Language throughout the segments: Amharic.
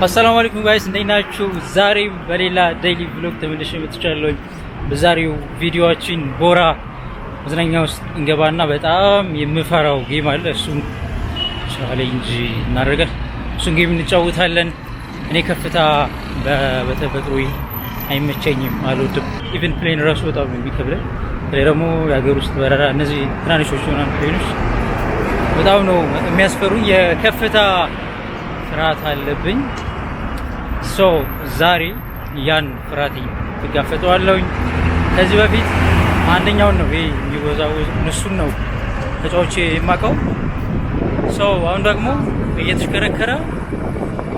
አሰላሙ አለይኩም ጋይስ እንዴት ናችሁ? ዛሬ በሌላ ዴይሊ ብሎግ ተመልሼ መጥቻለሁ። በዛሬው ቪዲዮአችን ቦራ መዝናኛ ውስጥ እንገባና በጣም የምፈራው ጌም አለ። እሱን ቻሌንጅ እናደርጋለን። እሱን ጌም እንጫወታለን። እኔ ከፍታ በተፈጥሮ አይመቸኝም፣ አልወድም። ኢቭን ፕሌን ራሱ በጣም የሚከብደኝ። ደግሞ የሀገር ውስጥ በረራ እነዚህ ትናንሾች ሆናን ፕሌኖች በጣም ነው የሚያስፈሩኝ። የከፍታ ፍርሃት አለብኝ። ዛሬ ያን ፍርሃት ተጋፈጠዋለሁኝ። ከዚህ በፊት አንደኛውን ነው ይሄ የሚወዛወዝ እሱን ነው ተጫውቼ የማውቀው። አሁን ደግሞ እየተሽከረከረ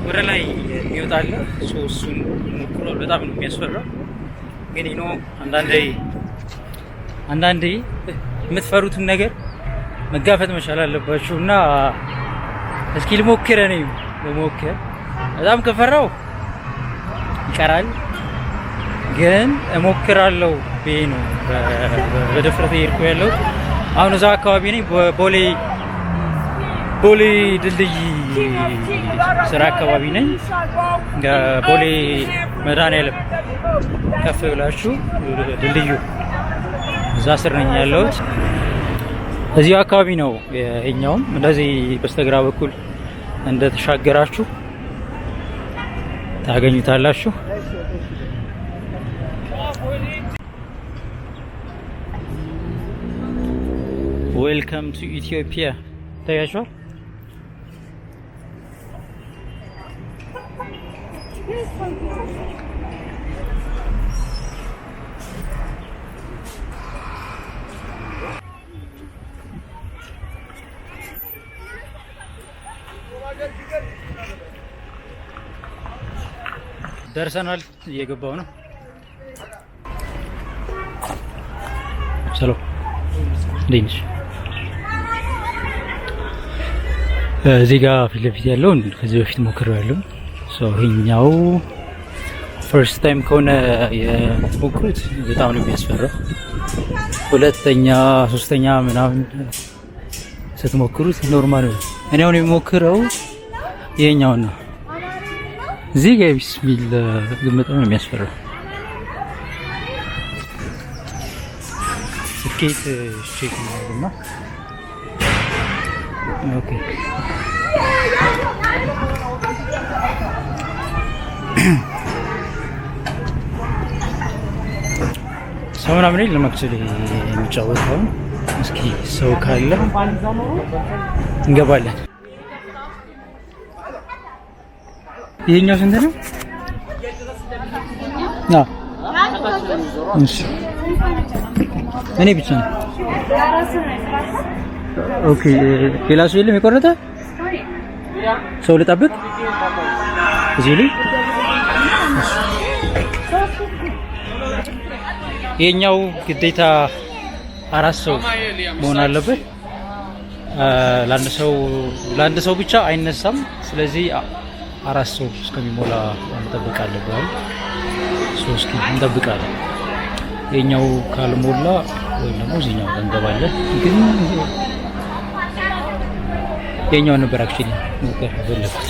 ወደ ላይ ይወጣል። እሱን ሞክሯል። በጣም ነው የሚያስፈራው። ግን ነው አንዳንዴ የምትፈሩትን ነገር መጋፈጥ መቻል አለባችሁ እና እስኪ ልሞክር። እኔ ልሞክር። በጣም ከፈራው ይቀራል፣ ግን እሞክራለሁ ብዬ ነው በድፍረት እየሄድኩ ያለው። አሁን እዛ አካባቢ ነኝ፣ ቦሌ ድልድይ ስራ አካባቢ ነኝ። ቦሌ መድኃኒዓለም ከፍ ብላችሁ ድልድዩ እዛ ስር ነኝ ያለሁት። እዚህ አካባቢ ነው። ይሄኛውም እንደዚህ በስተግራ በኩል እንደተሻገራችሁ ታገኙታላችሁ። ዌልካም ቱ ኢትዮጵያ ታያችኋል። ደርሰናል። እየገባው ነው። ሰላም እንዴት ነሽ? እዚህ ጋር ፊት ለፊት ያለው ከዚህ በፊት ሞክሬያለሁ። ይሄኛው ፈርስት ታይም ከሆነ የሞክሩት በጣም ነው የሚያስፈራው። ሁለተኛ ሶስተኛ ምናምን ስትሞክሩት ኖርማል ነው። እኔ አሁን የሚሞክረው ይሄኛውን ነው። እዚህ ጋር ቢስሚላ ግን በጣም ነው የሚያስፈራው። ስኬት ቼክ ማድረግና ኦኬ ሰው ምናምን የለም አክቹዋሊ የሚጫወተው። እስኪ ሰው ካለ እንገባለን። ይሄኛው ስንት ነው? እሺ እኔ ብቻ ነው። ኦኬ ሌላ ሰው የለም የቆረጠ ሰው ልጠብቅ እዚህ ላይ። ይሄኛው ግዴታ 4 ሰው መሆን አለበት። ለአንድ ሰው ብቻ አይነሳም። ስለዚህ 4 ሰው እስከሚሞላ እንጠብቅ አለብን። እስኪ እንጠብቃለን። የኛው ካልሞላ ወይ ደግሞ እዚህኛው እንገባለን። ግን የኛው ነበር አክቹሊ ሞከር በለበት።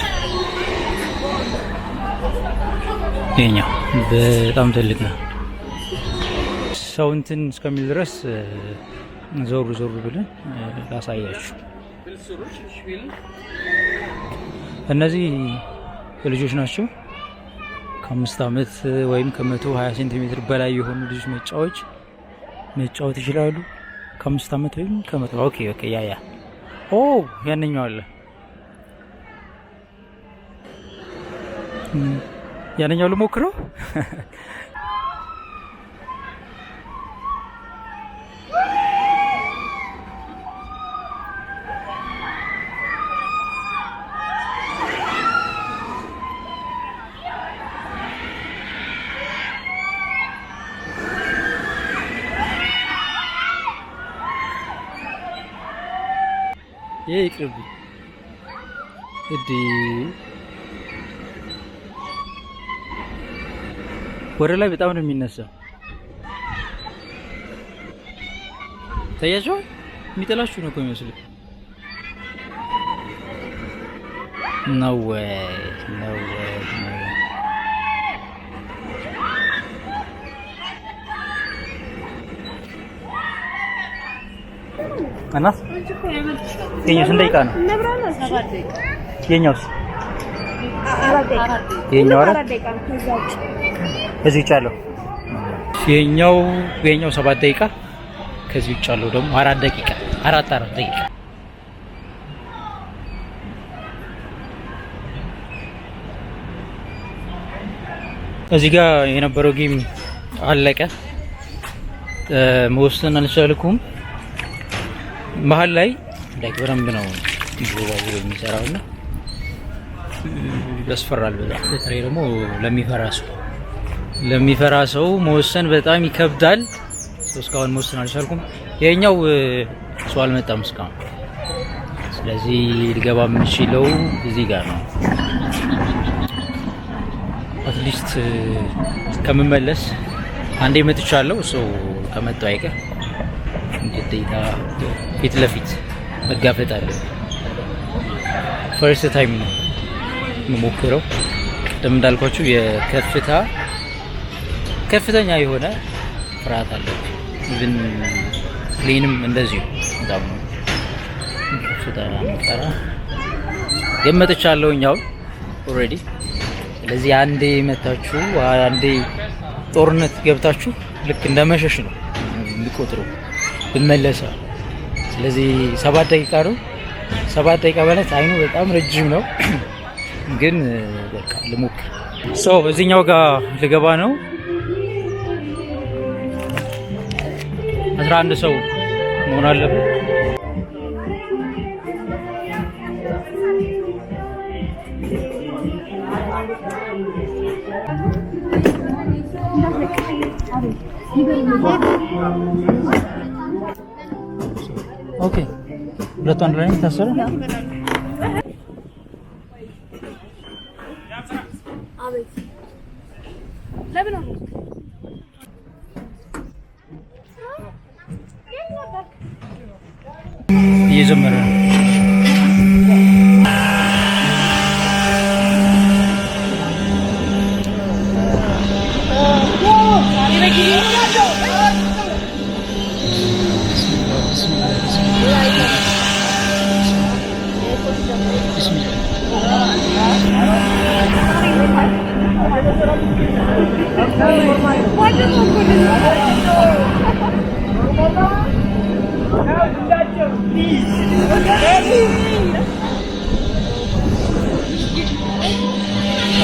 የኛው በጣም ትልቅ ነው። ሰው እንትን እስከሚል ድረስ ዞር ብለን ላሳያችሁ። እነዚህ ልጆች ናቸው። ከ5 ዓመት ወይም ከ120 ሴንቲሜትር በላይ የሆኑ ልጆች መጫወት ይችላሉ። ከ5 ዓመት ወይም ከ100 ኦኬ ያ ያንኛው አለ። ያንኛው ልሞክረው። ይሄ ይቅርብኝ እዲ ወደ ላይ በጣም ነው የሚነሳው። ታያችሁ? የሚጥላችሁ ነው እኮ የሚመስለው። No way. አናስ የኛው ስንት ደቂቃ ነው? የኛውስ? የኛው ከዚህ ውጭ ያለው የኛው 7 ደቂቃ ከዚህ ውጭ ያለው ደግሞ 4 ደቂቃ 4 ደቂቃ። እዚህ ጋር የነበረው ጌም አለቀ። መወሰን አልቻልኩም። መሀል ላይ በደንብ ነው የሚሰራውና ያስፈራል በጣም። በተለይ ደግሞ ለሚፈራ ሰው መወሰን በጣም ይከብዳል። እስካሁን መወሰን አልቻልኩም። የኛው ሰው አልመጣም እስካሁን። ስለዚህ ልገባ የምችለው እዚህ ጋር ነው። አትሊስት ከምመለስ አንዴ መጥቻለሁ። ሰው ከመጣው አይቀር ግዴታ ፊት ለፊት መጋፈጥ አለ። ፈርስት ታይም ነው የምሞክረው። ቅድም እንዳልኳችሁ ከፍተኛ የሆነ ፍርሃት አለ። ኢቭን ፕሌንም እንደዚሁ በጣም ከፍታ መጣራ የመጥቻለሁ እኛው ኦልሬዲ። ስለዚህ አንዴ መታችሁ አንዴ ጦርነት ገብታችሁ ልክ እንደመሸሽ ነው የሚቆጥረው ብመለሳ። ስለዚህ 7 ደቂቃ ነው። 7 ደቂቃ ማለት አይኑ በጣም ረጅም ነው፣ ግን በቃ ልሞክር። እዚህኛው ጋር ልገባ ነው። 11 ሰው መሆን አለበት። ኦኬ ሁለቱ አንድ ላይ ታሰረ። እየዘመረ ነው።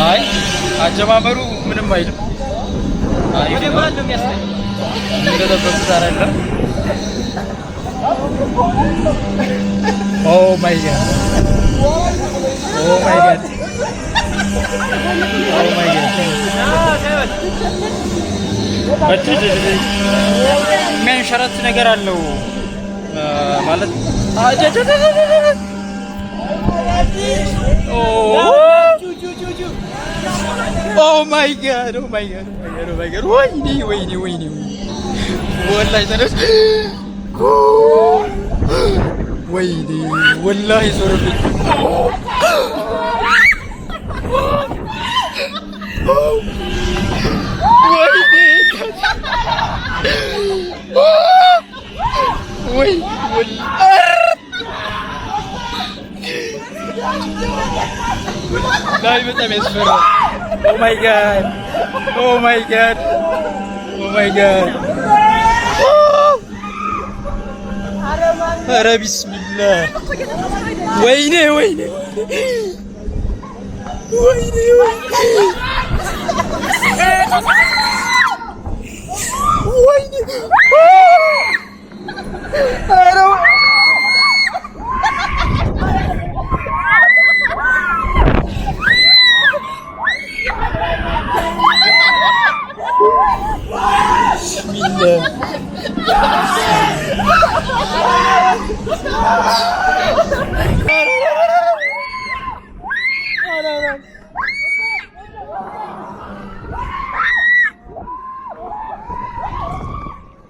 አይ አጀማመሩ ምንም አይልም። ኦ ማይ ጋድ የሚያንሸራት ነገር አለው ማለት ኦ ማይ ጋድ ወይኔ ወላሂ ተነስ ወይኔ ወላሂ ዞርብኝ። ላይ በጣም ያስፈራል። ኦ ማይ ጋድ ኧረ ቢስሚላህ ወይኔ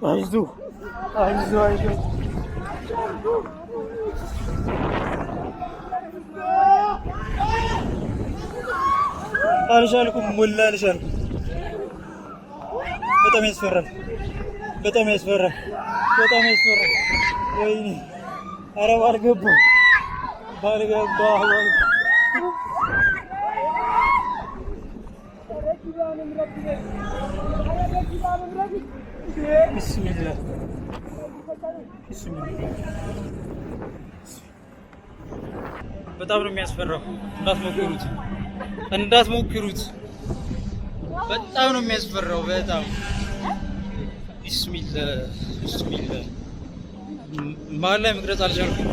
አይዞህ አይዞህ አይዞህ አልቻልኩም ሙላ አልቻልኩም። በጣም ያስፈራል፣ በጣም ያስፈራል፣ በጣም ያስፈራል። ወይኔ ኧረ ባልገባሁ ቢስሚላህ በጣም ነው የሚያስፈራው። እንዳትሞክሩት። በጣም ነው የሚያስፈራው። በጣም ቢስሚላህ መሀል ላይ መቅረጽ አልቻልኩም።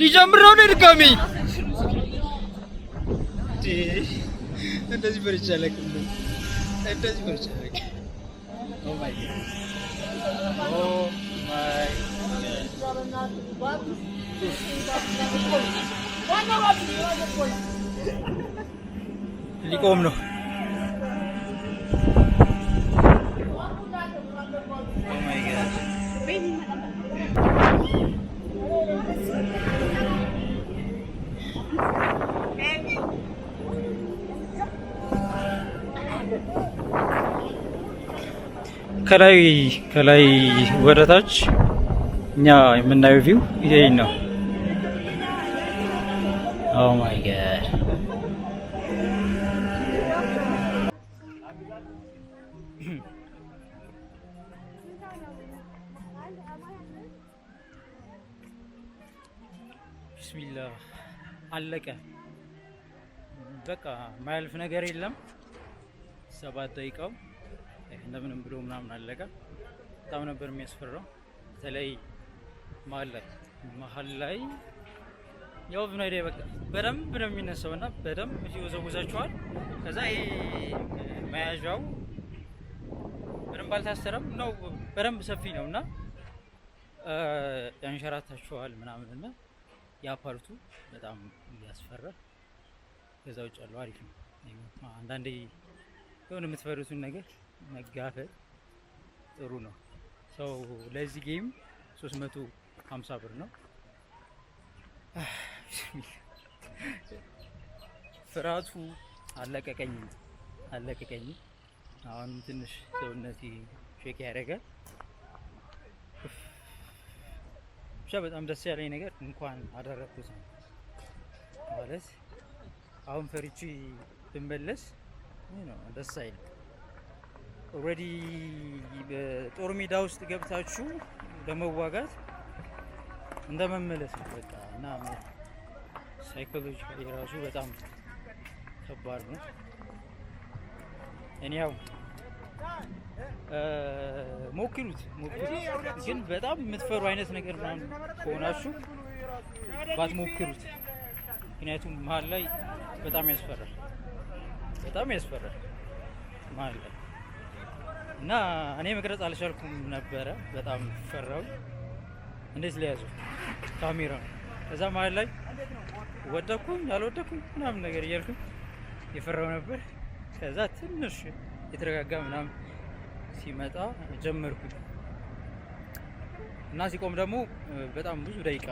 ሊጀምር ነው ድጋሜ። እንደዚህ ፈርቼ አላውቅም። ኦ ማይ ሊቆም ነው። ከላይ ወደ ታች እኛ የምናየው ቪው ይሄን ነው። ኦ ማይ ጋድ ቢስሚላህ አለቀ። በቃ ማያልፍ ነገር የለም። 7 ደቂቃው እንደምንም ብሎ ምናምን አለቀ። በጣም ነበር የሚያስፈራው። በተለይ መሀል ላይ ያው ብናይደ በቃ በደንብ ነው የሚነሳው እና በደንብ ይወዘውዛቸዋል። ከዛ ይሄ መያዣው በደንብ አልታሰረም ነው፣ በደንብ ሰፊ ነው እና ያንሸራታቸዋል ምናምን እና ያ ፓርቱ በጣም ያስፈራል። ከዛ ውጭ ያለው አሪፍ ነው። አንዳንዴ የሆነ የምትፈሩትን ነገር መጋፈጥ ጥሩ ነው። ሰው ለዚህ ጌም 350 ብር ነው። ፍርሃቱ አለቀቀኝ። አሁንም ትንሽ ሰውነቴ ሼክ ያደርጋል። ብቻ በጣም ደስ ያለኝ ነገር እንኳን አደረኩት ነው ማለት። አሁን ፈሪቼ ብመለስ ደስ አይልም። ኦልሬዲ በጦር ሜዳ ውስጥ ገብታችሁ ለመዋጋት እንደመመለስ ነው በቃ እና ሳይኮሎጂካሊ ራሱ በጣም ከባድ ነው። እኔ ያው ሞክሩት፣ ግን በጣም የምትፈሩ አይነት ነገር ምናምን ከሆናችሁ ባትሞክሩት። ምክንያቱም መሀል ላይ በጣም ያስፈራል መሀል ላይ እና እኔ መቅረጽ አልቻልኩም ነበረ። በጣም ፈራው። እንዴት ሊያዙ ካሜራ ነው። ከዛ መሀል ላይ ወደኩኝ አልወደኩኝ ምናምን ነገር እያልኩኝ የፈራው ነበር። ከዛ ትንሽ የተረጋጋ ምናምን ሲመጣ ጀመርኩኝ እና ሲቆም ደግሞ በጣም ብዙ ደቂቃ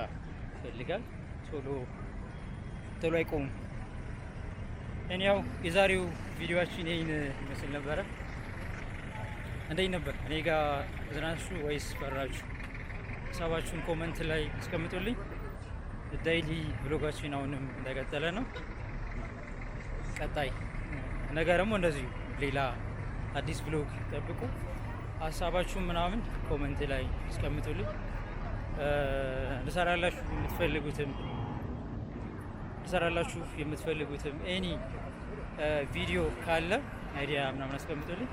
ይፈልጋል። ቶሎ አይቆሙም። እኔ ያው የዛሬው ቪዲዮአችን ይሄን ይመስል ነበረ። እንዴት ነበር? እኔ ጋር ተዝናናችሁ ወይስ ፈራችሁ? ሀሳባችሁን ኮመንት ላይ አስቀምጡልኝ። ዳይሊ ብሎጋችን አሁንም እንደቀጠለ ነው። ቀጣይ ነገ ደግሞ እንደዚሁ ሌላ አዲስ ብሎግ ጠብቁ። ሀሳባችሁን ምናምን ኮመንት ላይ አስቀምጡልኝ። ልሰራላችሁ የምትፈልጉትም ኤኒ ቪዲዮ ካለ አይዲያ ምናምን አስቀምጡልኝ።